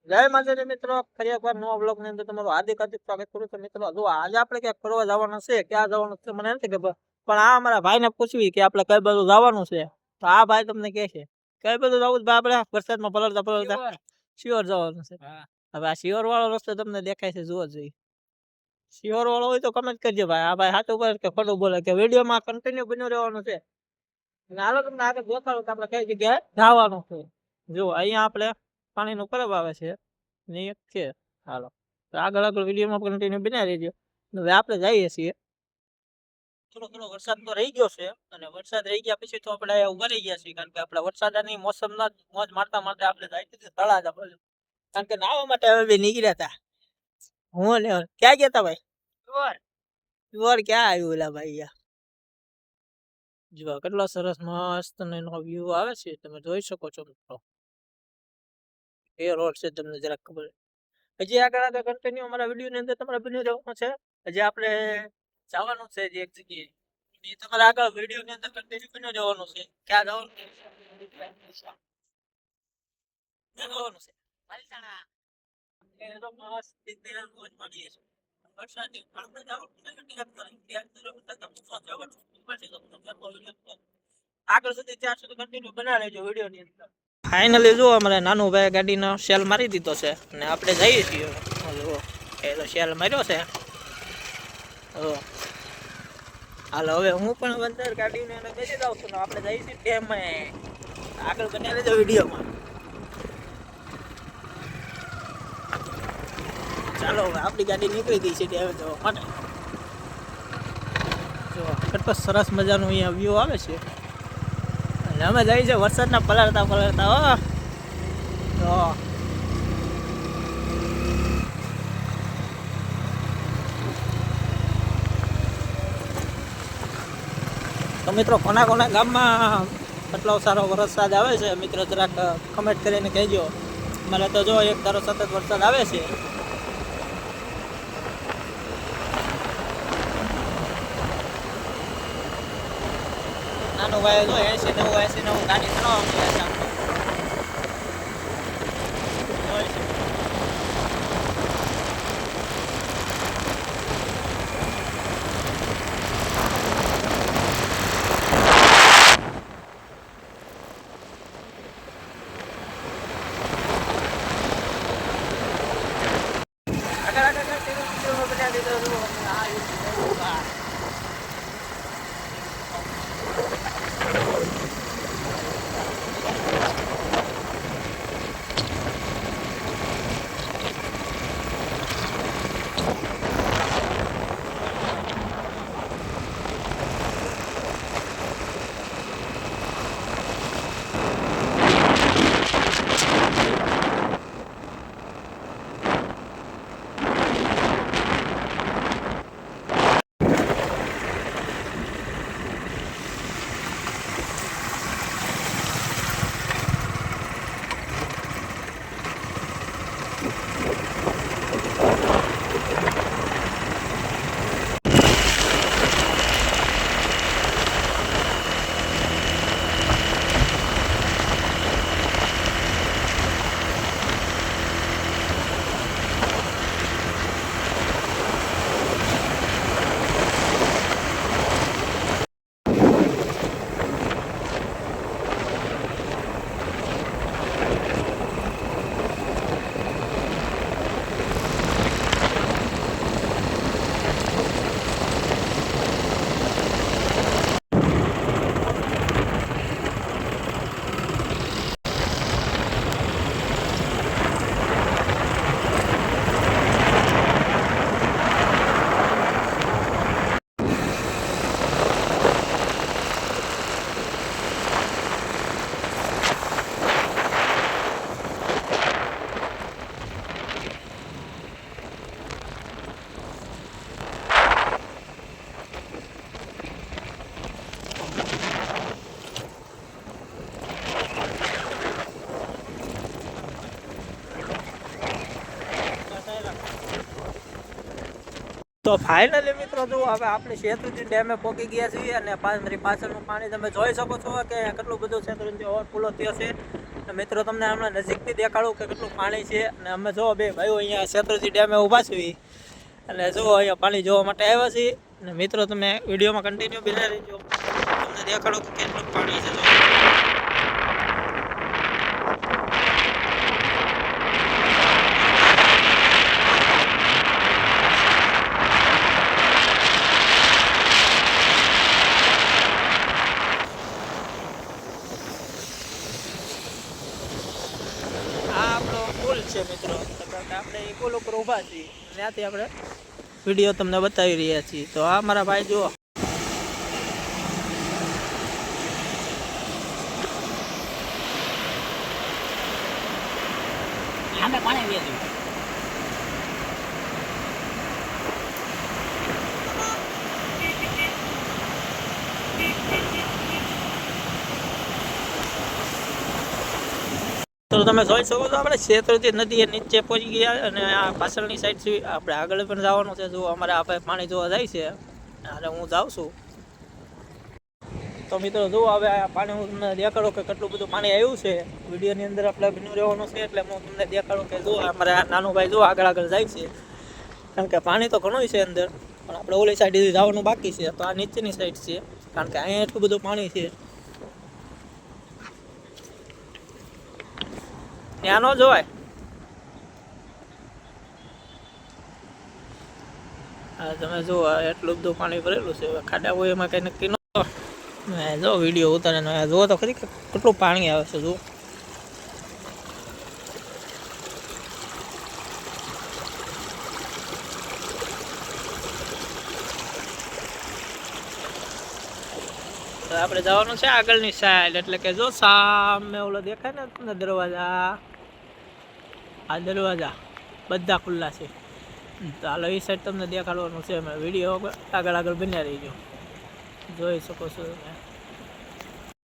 જય માતાજી મિત્રો, ફરી એકવાર નવા બ્લોગ ની અંદર તમારું હાર્દિક સ્વાગત કરું છું. મિત્રો જો આજે આપણે ક્યાંક ફરવા જવાનું છે, ક્યાં જવાનું છે મને નથી ખબર, પણ આ અમારા ભાઈ ને પૂછવી કે આપણે કઈ બાજુ જવાનું છે. તો આ ભાઈ તમને કહે છે કઈ બાજુ જવું છે ભાઈ, આપણે વરસાદમાં પલળતા પલળતા શિયોર જવાનું છે. હવે આ શિયોર વાળો રસ્તો તમને દેખાય છે, જુઓ જોઈએ. શિયોર વાળો હોય તો કમેન્ટ કરજો ભાઈ, આ ભાઈ સાચું બોલે કે ખોટું બોલે, કે વિડીયોમાં કન્ટિન્યુ બન્યું રહેવાનું છે. અને હાલો તમને આગળ દેખાડું કે આપણે કઈ જગ્યાએ જવાનું છે. જો અહીંયા આપણે પાણીનું પરબ આવે છે ને એક છે. હાલો તો આગળ વિડીયોમાં કન્ટિન્યુ બનાવી રહેજો. હવે આપણે જઈએ છીએ. થોડો થોડો વરસાદ તો રહી ગયો છે, અને વરસાદ રહી ગયા પછી તો આપણે ઉભા રહી ગયા છીએ, કારણ કે આપણે વરસાદની મોસમના મોજ મારતા મારતા આપણે જાય છે તળાજા બાજુ, કારણ કે નાહવા માટે હવે બે નીકળ્યા હતા. હું ને ક્યાં ગયા હતા ભાઈ? તુવર ક્યાં આવ્યું ઓલા ભાઈ? જો કેટલો સરસ મસ્ત એનો વ્યૂ આવે છે, તમે જોઈ શકો છો મિત્રો. એ રોડ છે, તમને જરાક ખબર. હજી આગળ કન્ટિન્યુ અમારા વિડીયો ની અંદર તમારે બન્યું રહેવાનું છે. હજી આપણે જવાનું છે જે એક જગ્યાએ, એ તમારે આગળ વિડીયો ની અંદર કન્ટિન્યુ બન્યું જવાનું છે. ક્યાં જવાનું છે? જવાનું છે પાલિતાણા. એ તો મસ્ત રીતે રોજ મળીએ છીએ. વરસાદની આપણે આગળ સુધી ત્યાં સુધી કન્ટિન્યુ બનાવી લેજો વિડીયો ની અંદર. ફાઇનલી જો અમારે નાનું ભાઈ ગાડીનો સેલ મારી દીધો છે, અને આપણે જઈએ છીએ. એ તો સેલ માર્યો છે. હાલો હવે હું પણ અંદર ગાડીને બેસી જાઉં છું ને આપણે જઈએ છીએ ડેમમાં. આગળ બનાવી લેજો વિડીયોમાં. ચાલો હવે આપણી ગાડી નીકળી ગઈ છે ડેમ જવા માટે. જો કેટલો સરસ મજાનું અહીંયા વ્યૂ આવે છે, અને અમે જઈએ છીએ વરસાદના પલળતા પલળતા. તો મિત્રો કોના કોના ગામમાં કેટલો સારો વરસાદ આવે છે મિત્રો જરાક કમેન્ટ કરીને કહેજો. મને તો જો એક ધારો સતત વરસાદ આવે છે. નાનું ભાઈ જો 80-90 ગાડી ચલાવવાની છે. તો ફાઇનલી મિત્રો જો હવે આપણે શેત્રુંજી ડેમે પહોંચી ગયા છીએ, અને મારી પાછળનું પાણી તમે જોઈ શકો છો કે કેટલું બધું શેત્રુંજી ઓવરફ્લો થયો છે. મિત્રો તમને હમણાં નજીકથી દેખાડું કે કેટલું પાણી છે. અને અમે જો બે ભાઈઓ અહીંયા શેત્રુંજી ડેમે ઊભા છીએ અને જો અહીંયા પાણી જોવા માટે આવ્યા છીએ. અને મિત્રો તમે વિડીયોમાં કન્ટિન્યુ બિના રહેજો, તમને દેખાડો કે કેટલું પાણી છે. આપણો પુલ છે મિત્રો, આપણે એ પુલ ઉપર ઊભા છીએ, ત્યાંથી આપણે વિડીયો તમને બતાવી રહ્યા છીએ. તો આ મારા ભાઈ જુઓ, પાણી તો તમે જોઈ શકો છો આપણે શેત્રુંજી નદી નીચે પહોંચી ગયા. અને આ પાછળની સાઈડ છે, આપણે આગળ પણ જવાનું છે. જો અમારે આપણે પાણી જોવા જાય છે અને હું જાઉં છું. તો મિત્રો જુઓ હવે આ પાણી હું તમને દેખાડો કે કેટલું બધું પાણી આવ્યું છે. વિડીયોની અંદર આપણે બન્યું રહેવાનું છે એટલે હું તમને દેખાડું કે જો અમારે આ નાનું ભાઈ જો આગળ આગળ જાય છે, કારણ કે પાણી તો ઘણું છે અંદર, પણ આપણે ઓલી સાઈડ જવાનું બાકી છે. તો આ નીચેની સાઈડ છે, કારણ કે અહીંયા એટલું બધું પાણી છે. ત્યાં ન જોવાય. હા તમે જુઓ એટલું બધું પાણી ભરેલું છે. ખાડા હોય એમાં કંઈ નક્કી ન જો વિડીયો ઉતારે જુઓ તો ખરી કેટલું પાણી આવે છે. જુઓ આપણે જવાનું છે આગળની સાઈડ, એટલે કે જો સામે ઓલો દેખાય ને તમને દરવાજા, આ દરવાજા બધા ખુલ્લા છે. ચાલો એ સાઈડ તમને દેખાડવાનું છે. વિડીયો આગળ આગળ બન્યા રહીજો, જોઈ શકો છો તમે.